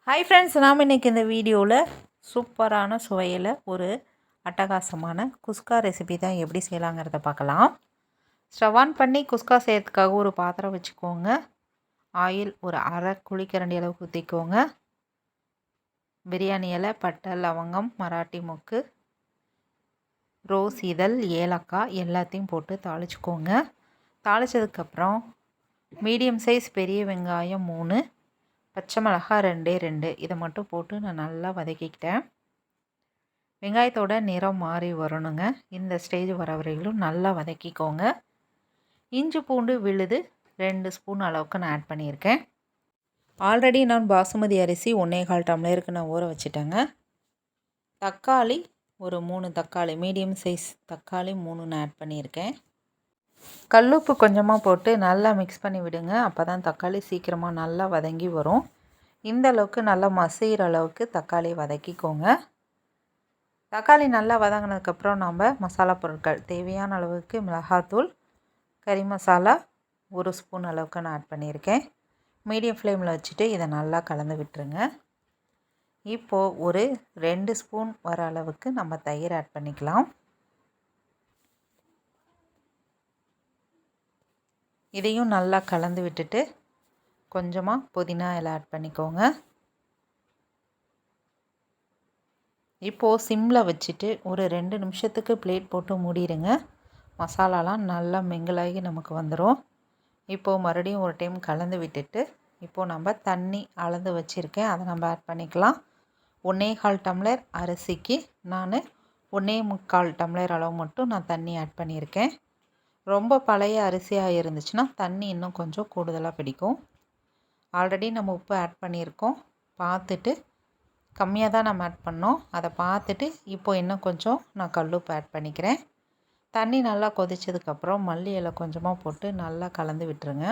Hi friends, நாம் இன்றைக்கி இந்த வீடியோவில் சூப்பரான சுவையில் ஒரு அட்டகாசமான குஸ்கா ரெசிபி தான் எப்படி செய்யலாங்கிறத பார்க்கலாம். ஸ்டவ் ஆன் பண்ணி குஸ்கா செய்யறதுக்காக ஒரு பாத்திரம் வச்சுக்கோங்க. ஆயில் ஒரு அரை குழிக்கரண்டி அளவுக்கு ஊற்றிக்கோங்க. பிரியாணி இலை, பட்டை, லவங்கம், மராட்டி மொக்கு, ரோஸ் இதழ், ஏலக்காய் எல்லாத்தையும் போட்டு தாளிச்சுக்கோங்க. தாளித்ததுக்கப்புறம் மீடியம் சைஸ் பெரிய வெங்காயம் 3, பச்சை மிளகாய் 2 இதை மட்டும் போட்டு நான் நல்லா வதக்கிக்கிட்டேன். வெங்காயத்தோட நிறம் மாறி வரணுங்க. இந்த ஸ்டேஜ் வர வரையிலும் நல்லா வதக்கிக்கோங்க. இஞ்சி பூண்டு விழுது 2 ஸ்பூன் அளவுக்கு நான் ஆட் பண்ணியிருக்கேன். ஆல்ரெடி நான் பாசுமதி அரிசி 1.25 டம்ளருக்கு நான் ஊற வச்சுட்டேங்க. தக்காளி ஒரு 3 தக்காளி, மீடியம் சைஸ் தக்காளி 3 நான் ஆட் பண்ணியிருக்கேன். கல்லுப்பு கொஞ்சமாக போட்டு நல்லா மிக்ஸ் பண்ணி விடுங்க. அப்போ தான் தக்காளி சீக்கிரமாக நல்லா வதங்கி வரும். இந்த அளவுக்கு நல்லா மசிகிற அளவுக்கு தக்காளி வதக்கிக்கோங்க. தக்காளி நல்லா வதங்கினதுக்கப்புறம் நம்ம மசாலா பொருட்கள் தேவையான அளவுக்கு மிளகாத்தூள், கறி மசாலா 1 ஸ்பூன் அளவுக்கு நான் ஆட் பண்ணியிருக்கேன். மீடியம் ஃப்ளேமில் வச்சுட்டு இதை நல்லா கலந்து விட்டுருங்க. இப்போது ஒரு 2 ஸ்பூன் வர அளவுக்கு நம்ம தயிர் ஆட் பண்ணிக்கலாம். இதையும் நல்லா கலந்து விட்டுட்டு கொஞ்சமாக புதினா இலை ஆட் பண்ணிக்கோங்க. இப்போது சிம்மில் வச்சுட்டு ஒரு 2 நிமிஷத்துக்கு பிளேட் போட்டு மூடிடுங்க. மசாலாலாம் நல்லா மிங்கிளாகி நமக்கு வந்துடும். இப்போது மறுபடியும் ஒரு டைம் கலந்து விட்டுட்டு இப்போது நம்ம தண்ணி அளந்து வச்சுருக்கேன், அதை நம்ம ஆட் பண்ணிக்கலாம். 1.25 டம்ளர் அரிசிக்கு நான் 1.25 டம்ளர் அளவு மட்டும் நான் தண்ணி ஆட் பண்ணியிருக்கேன். ரொம்ப பழைய அரிசியாக இருந்துச்சுன்னா தண்ணி இன்னும் கொஞ்சம் கூடுதலாக பிடிக்கும். ஆல்ரெடி நம்ம உப்பு ஆட் பண்ணியிருக்கோம். பார்த்துட்டு கம்மியாக தான் நம்ம ஆட் பண்ணோம். அதை பார்த்துட்டு இப்போது இன்னும் கொஞ்சம் நான் கல்லுப்பு ஆட் பண்ணிக்கிறேன். தண்ணி நல்லா கொதிச்சதுக்கப்புறம் மல்லி இலை கொஞ்சமாக போட்டு நல்லா கலந்து விட்டுருங்க.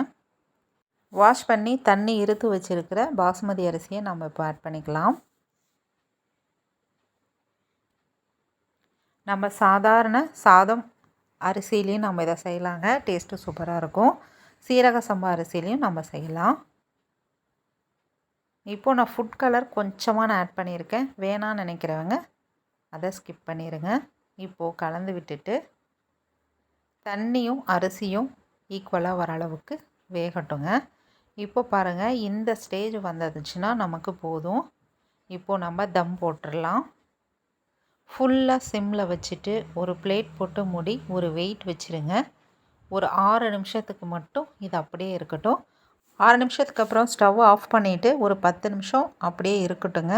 வாஷ் பண்ணி தண்ணி இருத்து வச்சுருக்கிற பாசுமதி அரிசியை நம்ம இப்போ ஆட் பண்ணிக்கலாம். நம்ம சாதாரண சாதம் அரிசிலையும் நம்ம இதை செய்யலாங்க. டேஸ்ட்டு சூப்பராக இருக்கும். சீரக சம்பா அரிசிலையும் நம்ம செய்யலாம். இப்போது நான் ஃபுட் கலர் கொஞ்சமாக நான் ஆட் பண்ணியிருக்கேன். வேணான்னு நினைக்கிறவங்க அதை ஸ்கிப் பண்ணிடுங்க. இப்போது கலந்து விட்டுட்டு தண்ணியும் அரிசியும் ஈக்குவலாக வர அளவுக்கு வேகட்டுங்க. இப்போ பாருங்கள், இந்த ஸ்டேஜ் வந்துச்சுன்னா நமக்கு போதும். இப்போது நம்ம தம் போட்டுடலாம். ஃபுல்லாக சிம்மில் வச்சுட்டு ஒரு பிளேட் போட்டு மூடி ஒரு வெயிட் வச்சுருங்க. ஒரு 6 நிமிஷத்துக்கு மட்டும் இது அப்படியே இருக்கட்டும். 6 நிமிஷத்துக்கு அப்புறம் ஸ்டவ் ஆஃப் பண்ணிவிட்டு ஒரு 10 நிமிஷம் அப்படியே இருக்கட்டுங்க.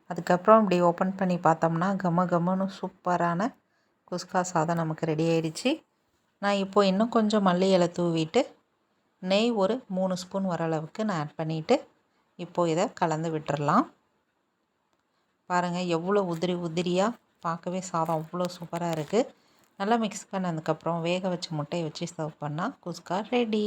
அதுக்கப்புறம் இப்படி ஓப்பன் பண்ணி பார்த்தோம்னா கம கமன்னு சூப்பரான குஸ்கா சாதம் நமக்கு ரெடி ஆயிடுச்சு. நான் இப்போது இன்னும் கொஞ்சம் மல்லி இலை தூவிட்டு நெய் ஒரு 3 ஸ்பூன் வர அளவுக்கு நான் ஆட் பண்ணிவிட்டு இப்போது இதை கலந்து விட்டுறலாம். பாருங்கள் எவ்வளோ உதிரி உதிரியாக, பார்க்கவே சாதம் அவ்வளோ சூப்பராக இருக்குது. நல்லா மிக்ஸ் பண்ணதுக்கப்புறம் வேக வச்ச முட்டையை வச்சு சர்வ் பண்ணால் குஸ்கா ரெடி.